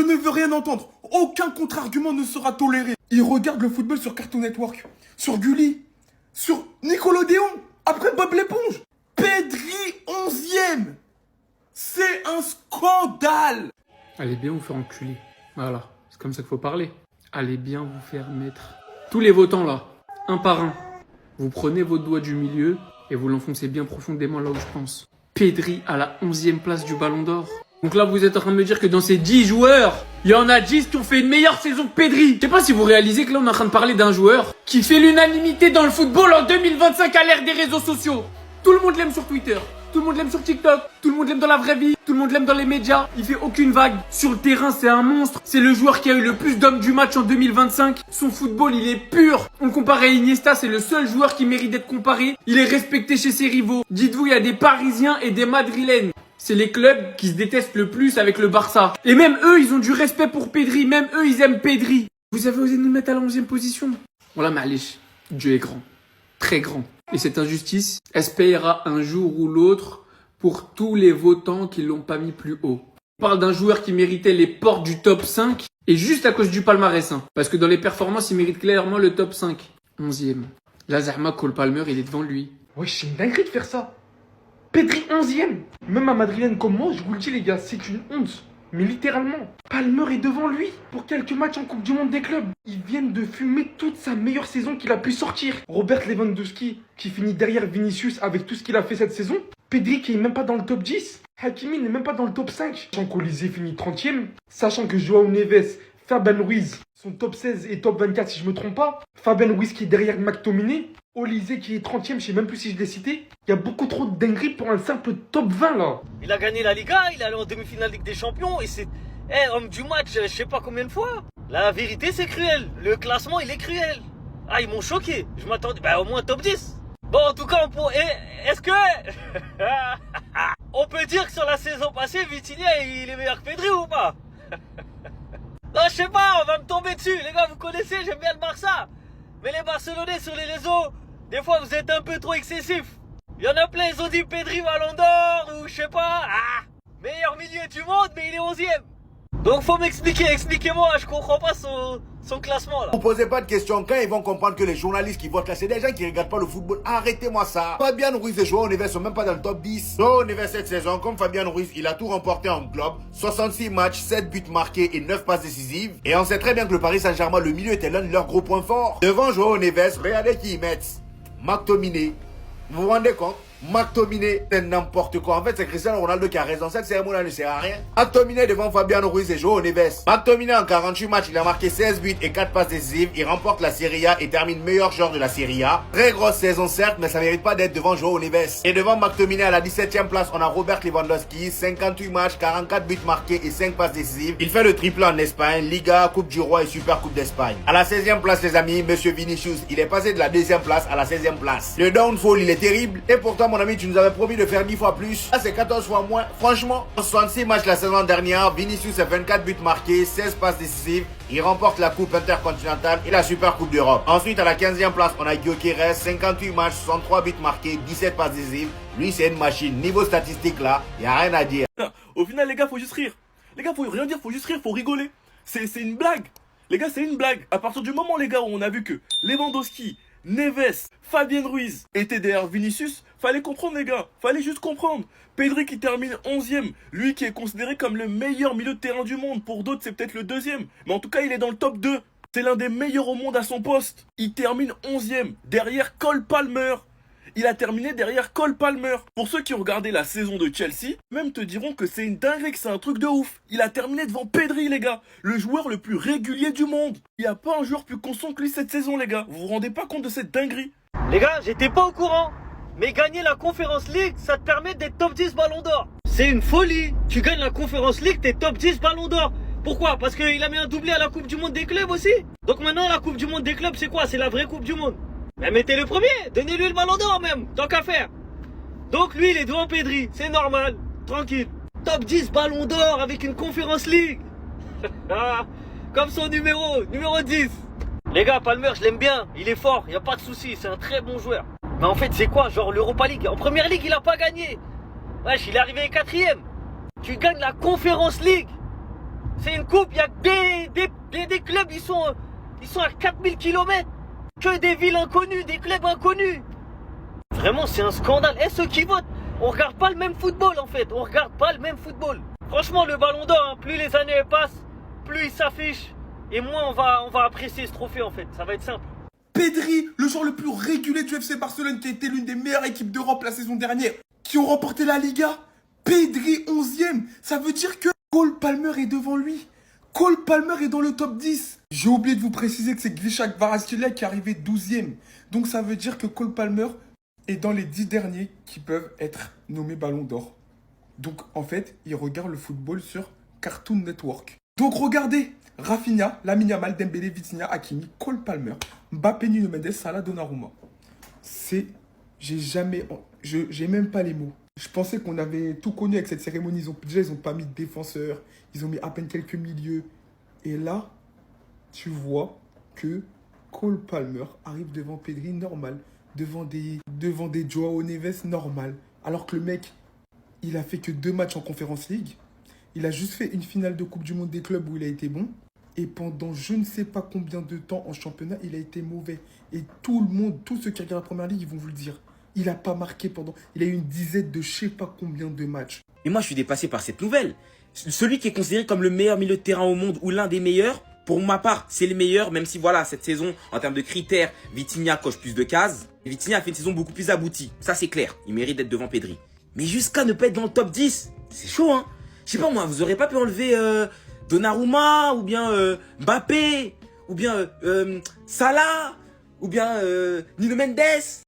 ne veux rien entendre. Aucun contre-argument ne sera toléré. Il regarde le football sur Cartoon Network, sur Gulli, sur Nickelodeon, après Bob l'éponge. Pedri 11e. C'est un scandale. Allez bien vous faire enculer. Voilà, c'est comme ça qu'il faut parler. Allez bien vous faire mettre. Tous les votants là, un par un. Vous prenez votre doigt du milieu et vous l'enfoncez bien profondément là où je pense. Pedri à la 11e place du Ballon d'Or. Donc là, vous êtes en train de me dire que dans ces 10 joueurs, il y en a 10 qui ont fait une meilleure saison que Pedri. Je sais pas si vous réalisez que là, on est en train de parler d'un joueur qui fait l'unanimité dans le football en 2025 à l'ère des réseaux sociaux. Tout le monde l'aime sur Twitter, tout le monde l'aime sur TikTok, tout le monde l'aime dans la vraie vie, tout le monde l'aime dans les médias. Il fait aucune vague. Sur le terrain, c'est un monstre. C'est le joueur qui a eu le plus d'hommes du match en 2025. Son football, il est pur. On le compare à Iniesta, c'est le seul joueur qui mérite d'être comparé. Il est respecté chez ses rivaux. Dites-vous, il y a des Parisiens et des Madrilènes. C'est les clubs qui se détestent le plus avec le Barça. Et même eux, ils ont du respect pour Pedri. Même eux, ils aiment Pedri. Vous avez osé nous mettre à la 11e position. Voilà, mais allez, Dieu est grand. Très grand. Et cette injustice, elle se payera un jour ou l'autre pour tous les votants qui l'ont pas mis plus haut. On parle d'un joueur qui méritait les portes du top 5 et juste à cause du palmarès. Parce que dans les performances, il mérite clairement le top 5. 11e. Là, Zahma Cole Palmer, il est devant lui. Ouais, c'est une dinguerie de faire ça. Pedri 11e. Même à Madrilène comme moi, je vous le dis les gars, c'est une honte. Mais littéralement, Palmer est devant lui pour quelques matchs en Coupe du Monde des clubs. Ils viennent de fumer toute sa meilleure saison qu'il a pu sortir. Robert Lewandowski qui finit derrière Vinicius avec tout ce qu'il a fait cette saison. Pedri qui est même pas dans le top 10. Hakimi n'est même pas dans le top 5. Sachant qu'Olysée finit 30e. Sachant que Joao Neves, Fabien Ruiz sont top 16 et top 24 si je me trompe pas. Fabien Ruiz qui est derrière McTominay. Olysée qui est 30e, je sais même plus si je l'ai cité. Il y a beaucoup trop de dingueries pour un simple top 20 là. Il a gagné la Liga, il est allé en demi-finale Ligue des Champions et c'est homme du match je sais pas combien de fois. La vérité c'est cruel, le classement il est cruel. Ah ils m'ont choqué, je m'attendais au moins top 10. Bon en tout cas est-ce que on peut dire que sur la saison passée Vitinha il est meilleur que Pedri ou pas? Non je sais pas, on va me tomber dessus les gars, vous connaissez, j'aime bien le Barça. Mais les Barcelonais sur les réseaux, des fois vous êtes un peu trop excessifs. Il y en a plein, ils ont dit Pedri Ballon d'Or ou je sais pas. Meilleur milieu du monde, mais il est 11e. Donc faut m'expliquer, expliquez-moi, je comprends pas son classement là. Vous posez pas de questions, quand ils vont comprendre que les journalistes qui votent là, c'est des gens qui regardent pas le football. Arrêtez-moi ça. Fabien Ruiz et Joao Neves sont même pas dans le top 10. Joao Neves cette saison, comme Fabien Ruiz, il a tout remporté en club. 66 matchs, 7 buts marqués et 9 passes décisives. Et on sait très bien que le Paris Saint-Germain, le milieu était l'un de leurs gros points forts. Devant Joao Neves, regardez qui ils mettent. McTominay. Vous vous rendez compte? McTominay, c'est n'importe quoi. En fait, c'est Cristiano Ronaldo qui a raison. Cette cérémonie ne sert à rien. McTominay devant Fabiano Ruiz et Joao Neves. McTominay en 48 matchs, il a marqué 16 buts et 4 passes décisives. Il remporte la Serie A et termine meilleur joueur de la Serie A. Très grosse saison certes, mais ça mérite pas d'être devant Joao Neves. Et devant McTominay à la 17e place, on a Robert Lewandowski. 58 matchs, 44 buts marqués et 5 passes décisives. Il fait le triple en Espagne, Liga, Coupe du Roi et Super Coupe d'Espagne. À la 16e place, les amis, Monsieur Vinicius. Il est passé de la 2e place à la 16e place. Le downfall, il est terrible. Et pourtant, mon ami, tu nous avais promis de faire 10 fois plus. Là, c'est 14 fois moins. Franchement, en 66 matchs la saison dernière, Vinicius a 24 buts marqués, 16 passes décisives. Il remporte la Coupe intercontinentale et la Super Coupe d'Europe. Ensuite, à la 15e place, on a Gyökeres, 58 matchs, 63 buts marqués, 17 passes décisives. Lui, c'est une machine. Niveau statistique, là, il n'y a rien à dire. Au final, les gars, faut juste rire. Les gars, faut rien dire, faut juste rire, faut rigoler. C'est une blague. Les gars, c'est une blague. À partir du moment, les gars, où on a vu que Lewandowski, Neves, Fabien Ruiz étaient derrière Vinicius, fallait comprendre les gars, fallait juste comprendre. Pedri qui termine 11e, lui qui est considéré comme le meilleur milieu de terrain du monde, pour d'autres c'est peut-être le 2e, mais en tout cas il est dans le top 2. C'est l'un des meilleurs au monde à son poste. Il termine 11e, derrière Cole Palmer. Il a terminé derrière Cole Palmer. Pour ceux qui ont regardé la saison de Chelsea, même te diront que c'est une dinguerie, que c'est un truc de ouf. Il a terminé devant Pedri, les gars. Le joueur le plus régulier du monde. Il n'y a pas un joueur plus constant que lui cette saison, les gars. Vous vous rendez pas compte de cette dinguerie? Les gars, j'étais pas au courant. Mais gagner la Conference League, ça te permet d'être top 10 Ballon d'Or. C'est une folie. Tu gagnes la Conference League, t'es top 10 Ballon d'Or. Pourquoi? Parce qu'il a mis un doublé à la Coupe du Monde des clubs aussi. Donc maintenant, la Coupe du Monde des clubs, c'est quoi? C'est la vraie Coupe du Monde. Mais mettez le premier, donnez-lui le Ballon d'Or même, tant qu'à faire. Donc lui, il est devant Pedri, c'est normal, tranquille. Top 10 Ballon d'Or avec une Conference League. Comme son numéro 10. Les gars, Palmer, je l'aime bien, il est fort, y a pas de souci, c'est un très bon joueur. Mais en fait, c'est quoi, genre l'Europa League? En première ligue, il a pas gagné. Wesh, il est arrivé 4ème. Tu gagnes la Conference League. C'est une coupe, il y a des clubs, ils sont à 4000 km. Que des villes inconnues, des clubs inconnus. Vraiment, c'est un scandale. Et ceux qui votent, on regarde pas le même football en fait. On regarde pas le même football. Franchement, le ballon d'or, hein, plus les années passent, plus il s'affiche. Et moins on va apprécier ce trophée en fait. Ça va être simple. Pedri, le joueur le plus régulier du FC Barcelone, qui a été l'une des meilleures équipes d'Europe la saison dernière, qui ont remporté la Liga. Pedri 11e, ça veut dire que Cole Palmer est devant lui. Cole Palmer est dans le top 10. J'ai oublié de vous préciser que c'est Grisha Kvaratskhelia qui est arrivé 12e. Donc ça veut dire que Cole Palmer est dans les 10 derniers qui peuvent être nommés Ballon d'Or. Donc en fait, il regarde le football sur Cartoon Network. Donc regardez, Rafinha, Lamine Yamal, Dembélé, Vitinha, Hakimi, Cole Palmer, Mbappé, Nuno Mendes, Salah, Donnarumma. J'ai même pas les mots. Je pensais qu'on avait tout connu avec cette cérémonie. Ils ont pas mis de défenseurs. Ils ont mis à peine quelques milieux. Et là, tu vois que Cole Palmer arrive devant Pedri normal. Devant des Joao Neves normal. Alors que le mec, il a fait que 2 matchs en Conference League. Il a juste fait une finale de Coupe du Monde des clubs où il a été bon. Et pendant je ne sais pas combien de temps en championnat, il a été mauvais. Et tout le monde, tous ceux qui regardent la Première Ligue, ils vont vous le dire. Il n'a pas marqué pendant... Il a eu une dizaine de je sais pas combien de matchs. Et moi, je suis dépassé par cette nouvelle. Celui qui est considéré comme le meilleur milieu de terrain au monde ou l'un des meilleurs, pour ma part, c'est le meilleur, même si voilà, cette saison, en termes de critères, Vitinha coche plus de cases. Vitinha a fait une saison beaucoup plus aboutie. Ça, c'est clair. Il mérite d'être devant Pedri. Mais jusqu'à ne pas être dans le top 10, c'est chaud, hein. Je sais pas moi, vous aurez pas pu enlever Donnarumma, ou bien Mbappé, ou bien Salah, ou bien Nuno Mendes.